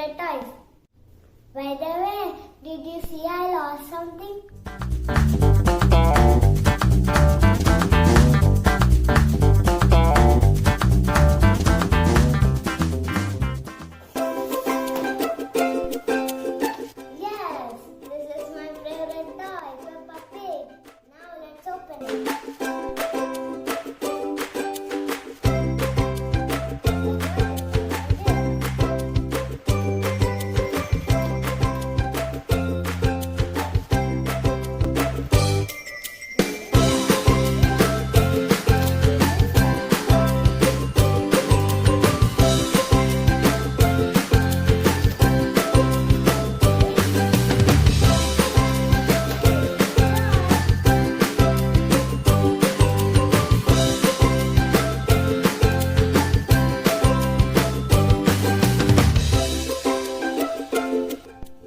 favorite toys. By the way, did you see I lost something? Yes, this is my favorite toy, Peppa Pig. Now let's open it.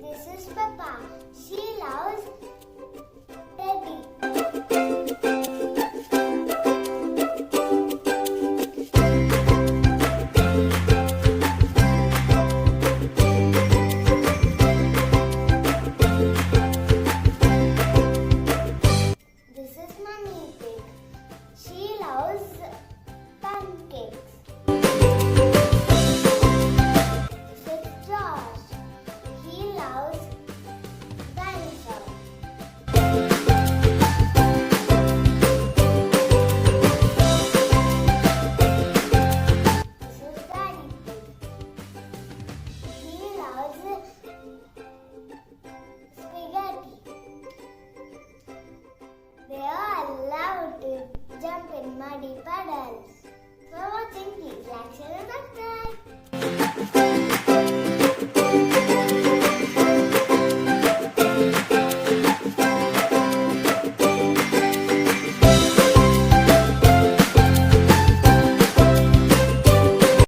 This is Peppa. She loves Teddy. This is Mummy Pig. She loves pancakes. This is Josh. He loves dinosaurs. This is Daddy Pig. He loves spaghetti. They all love to jump in muddy puddles.